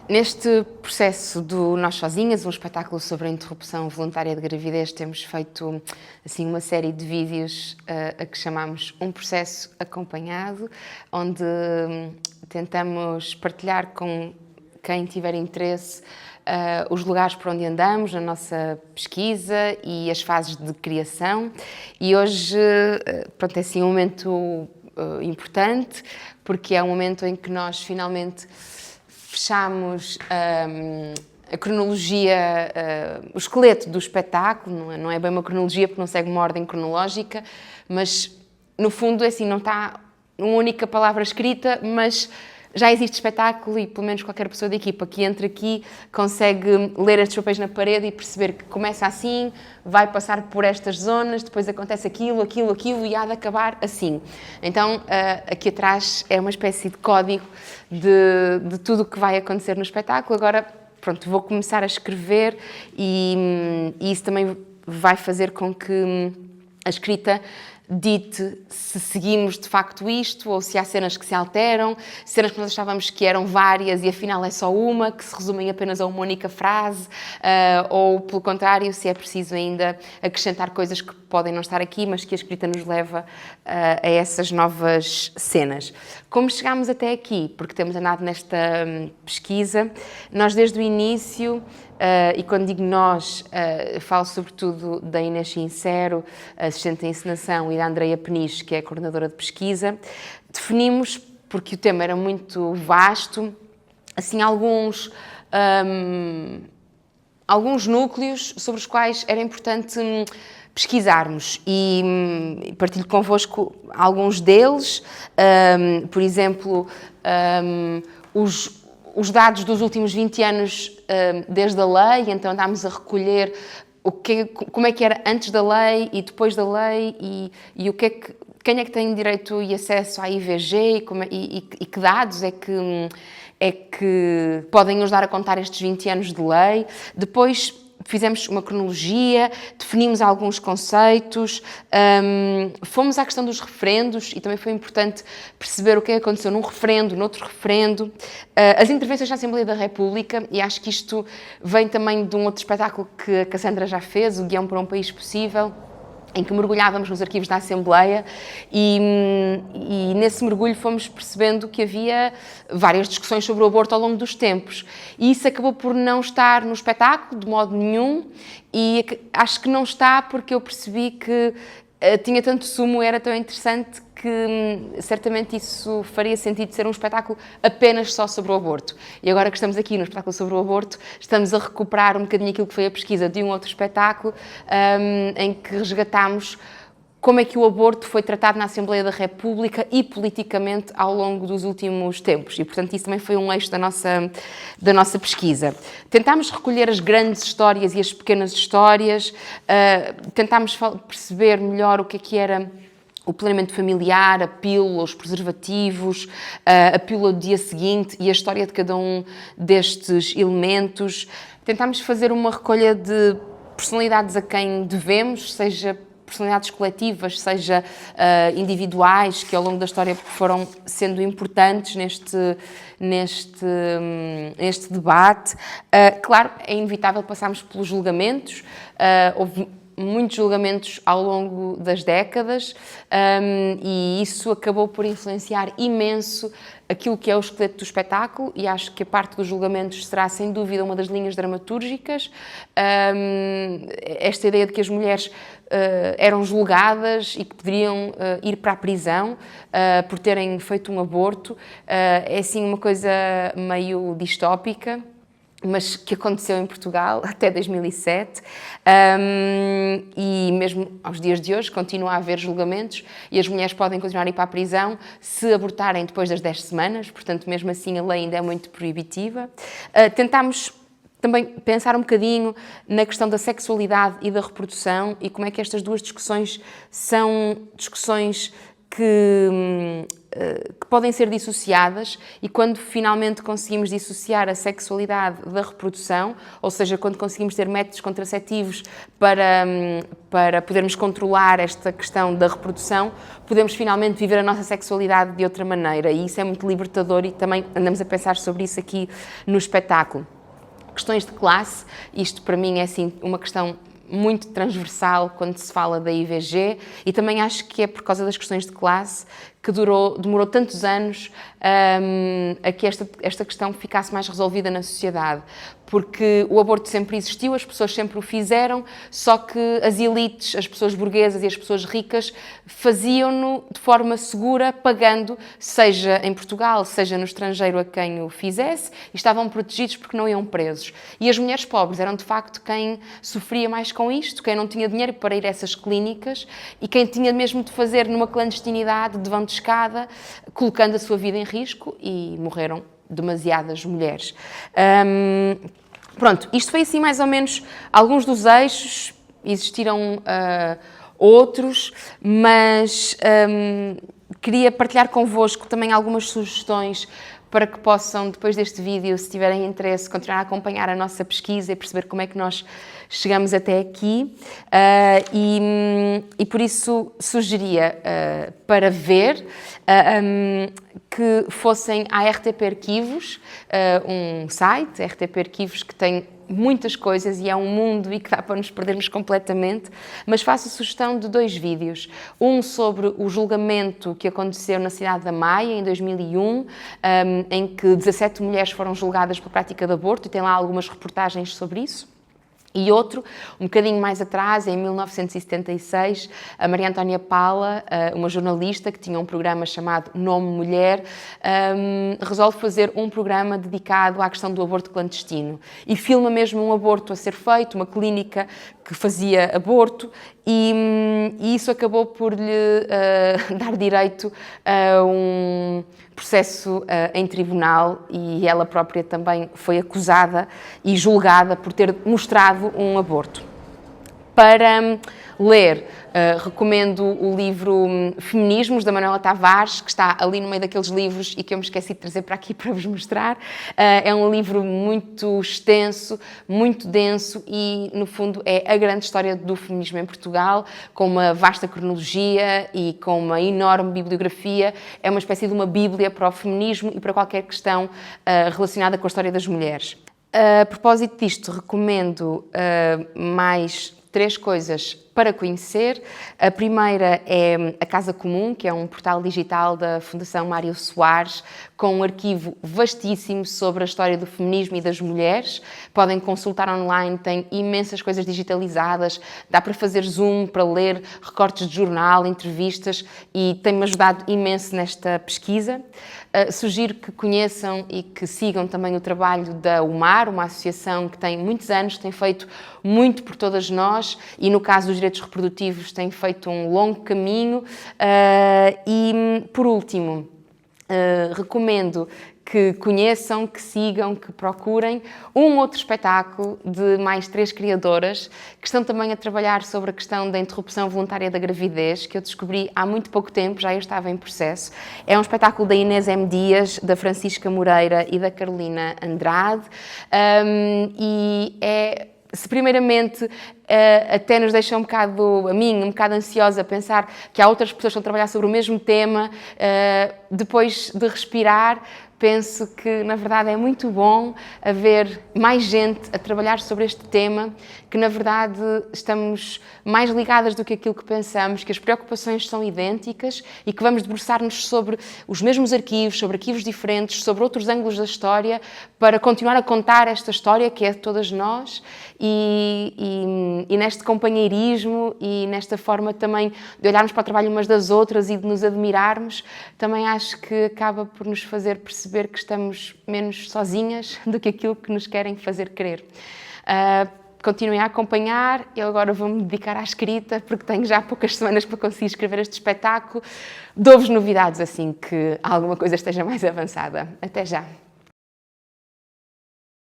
Neste processo do Nós Sozinhas, um espetáculo sobre a interrupção voluntária de gravidez, temos feito assim uma série de vídeos a que chamamos Um Processo Acompanhado, onde tentamos partilhar com quem tiver interesse os lugares por onde andamos, na nossa pesquisa e as fases de criação. E hoje, pronto, é assim um momento importante, porque é um momento em que nós finalmente fechamos a cronologia, o esqueleto do espetáculo. Não é bem uma cronologia porque não segue uma ordem cronológica, mas no fundo é assim, não está uma única palavra escrita, mas já existe espetáculo e pelo menos qualquer pessoa da equipa que entra aqui consegue ler estes papéis na parede e perceber que começa assim, vai passar por estas zonas, depois acontece aquilo e há de acabar assim. Então, aqui atrás é uma espécie de código de tudo o que vai acontecer no espetáculo. Agora, pronto, vou começar a escrever e isso também vai fazer com que a escrita dite se seguimos de facto isto ou se há cenas que se alteram, cenas que nós achávamos que eram várias e afinal é só uma, que se resumem apenas a uma única frase, ou pelo contrário, se é preciso ainda acrescentar coisas que podem não estar aqui, mas que a escrita nos leva a essas novas cenas. Como chegámos até aqui? Porque temos andado nesta pesquisa, nós desde o início, e quando digo nós, falo sobretudo da Inês Sincero, assistente de encenação, e da Andreia Peniche, que é a coordenadora de pesquisa, definimos, porque o tema era muito vasto, assim alguns núcleos sobre os quais era importante pesquisarmos e partilho convosco alguns deles, por exemplo, os dados dos últimos 20 anos desde a lei, então andámos a recolher como é que era antes da lei e depois da lei e quem é que tem direito e acesso à IVG e que dados é que podem nos dar a contar estes 20 anos de lei. Depois fizemos uma cronologia, definimos alguns conceitos, fomos à questão dos referendos e também foi importante perceber o que aconteceu num referendo, noutro referendo, as intervenções na Assembleia da República, e acho que isto vem também de um outro espetáculo que a Cassandra já fez, o Guião para um País Possível, em que mergulhávamos nos arquivos da Assembleia e nesse mergulho fomos percebendo que havia várias discussões sobre o aborto ao longo dos tempos. E isso acabou por não estar no espetáculo de modo nenhum e acho que não está porque eu percebi que tinha tanto sumo, era tão interessante que certamente isso faria sentido ser um espetáculo apenas só sobre o aborto. E agora que estamos aqui no espetáculo sobre o aborto, estamos a recuperar um bocadinho aquilo que foi a pesquisa de um outro espetáculo, em que resgatámos como é que o aborto foi tratado na Assembleia da República e politicamente ao longo dos últimos tempos. E, portanto, isso também foi um eixo da nossa pesquisa. Tentámos recolher as grandes histórias e as pequenas histórias, tentámos perceber melhor o que era o planeamento familiar, a pílula, os preservativos, a pílula do dia seguinte e a história de cada um destes elementos. Tentámos fazer uma recolha de personalidades a quem devemos, seja personalidades coletivas, seja individuais, que ao longo da história foram sendo importantes neste debate. Claro, é inevitável passarmos pelos julgamentos, houve muitos julgamentos ao longo das décadas e isso acabou por influenciar imenso aquilo que é o esqueleto do espetáculo e acho que a parte dos julgamentos será sem dúvida uma das linhas dramatúrgicas. Esta ideia de que as mulheres eram julgadas e que poderiam ir para a prisão por terem feito um aborto é assim uma coisa meio distópica, mas que aconteceu em Portugal até 2007 e mesmo aos dias de hoje continua a haver julgamentos e as mulheres podem continuar a ir para a prisão se abortarem depois das 10 semanas, portanto mesmo assim a lei ainda é muito proibitiva. Tentámos também pensar um bocadinho na questão da sexualidade e da reprodução e como é que estas duas discussões são discussões que que podem ser dissociadas, e quando finalmente conseguimos dissociar a sexualidade da reprodução, ou seja, quando conseguimos ter métodos contraceptivos para podermos controlar esta questão da reprodução, podemos finalmente viver a nossa sexualidade de outra maneira, e isso é muito libertador, e também andamos a pensar sobre isso aqui no espetáculo. Questões de classe, isto para mim é assim uma questão muito transversal quando se fala da IVG, e também acho que é por causa das questões de classe que demorou tantos anos a que esta questão ficasse mais resolvida na sociedade. Porque o aborto sempre existiu, as pessoas sempre o fizeram, só que as elites, as pessoas burguesas e as pessoas ricas faziam-no de forma segura, pagando, seja em Portugal, seja no estrangeiro, a quem o fizesse, e estavam protegidos porque não iam presos. E as mulheres pobres eram, de facto, quem sofria mais com isto, quem não tinha dinheiro para ir a essas clínicas e quem tinha mesmo de fazer numa clandestinidade, de vão de escada, colocando a sua vida em risco, e morreram demasiadas mulheres. Pronto, isto foi assim mais ou menos alguns dos eixos, existiram outros, mas queria partilhar convosco também algumas sugestões para que possam, depois deste vídeo, se tiverem interesse, continuar a acompanhar a nossa pesquisa e perceber como é que nós chegamos até aqui. E por isso sugeria para ver que fossem à RTP Arquivos, um site, RTP Arquivos, que tem muitas coisas e é um mundo e que dá para nos perdermos completamente, mas faço a sugestão de 2 vídeos. Um sobre o julgamento que aconteceu na cidade da Maia, em 2001, em que 17 mulheres foram julgadas pela prática de aborto, e tem lá algumas reportagens sobre isso. E outro, um bocadinho mais atrás, em 1976, a Maria Antónia Pala, uma jornalista que tinha um programa chamado Nome Mulher, resolve fazer um programa dedicado à questão do aborto clandestino. E filma mesmo um aborto a ser feito, uma clínica que fazia aborto, e isso acabou por lhe dar direito a um processo em tribunal, e ela própria também foi acusada e julgada por ter mostrado um aborto. Para ler, recomendo o livro Feminismos, da Manuela Tavares, que está ali no meio daqueles livros e que eu me esqueci de trazer para aqui para vos mostrar. É um livro muito extenso, muito denso, e, no fundo, é a grande história do feminismo em Portugal, com uma vasta cronologia e com uma enorme bibliografia. É uma espécie de uma bíblia para o feminismo e para qualquer questão relacionada com a história das mulheres. A propósito disto, recomendo mais 3 coisas para conhecer. A primeira é a Casa Comum, que é um portal digital da Fundação Mário Soares, com um arquivo vastíssimo sobre a história do feminismo e das mulheres. Podem consultar online, tem imensas coisas digitalizadas, dá para fazer zoom, para ler recortes de jornal, entrevistas, e tem-me ajudado imenso nesta pesquisa. Sugiro que conheçam e que sigam também o trabalho da UMAR, uma associação que tem muitos anos, tem feito muito por todas nós, e no caso dos direitos reprodutivos tem feito um longo caminho. E, por último, recomendo que conheçam, que sigam, que procurem um outro espetáculo de mais 3 criadoras que estão também a trabalhar sobre a questão da interrupção voluntária da gravidez, que eu descobri há muito pouco tempo, já eu estava em processo. É um espetáculo da Inês M. Dias, da Francisca Moreira e da Carolina Andrade, e se primeiramente até nos deixa um bocado ansiosa a pensar que há outras pessoas que estão a trabalhar sobre o mesmo tema, depois de respirar, penso que, na verdade, é muito bom haver mais gente a trabalhar sobre este tema, que, na verdade, estamos mais ligadas do que aquilo que pensamos, que as preocupações são idênticas e que vamos debruçar-nos sobre os mesmos arquivos, sobre arquivos diferentes, sobre outros ângulos da história, para continuar a contar esta história que é de todas nós, e neste companheirismo e nesta forma também de olharmos para o trabalho umas das outras e de nos admirarmos, também acho que acaba por nos fazer perceber que estamos menos sozinhas do que aquilo que nos querem fazer crer. Continuem a acompanhar. Eu agora vou-me dedicar à escrita, porque tenho já poucas semanas para conseguir escrever este espetáculo. Dou-vos novidades assim que alguma coisa esteja mais avançada. Até já!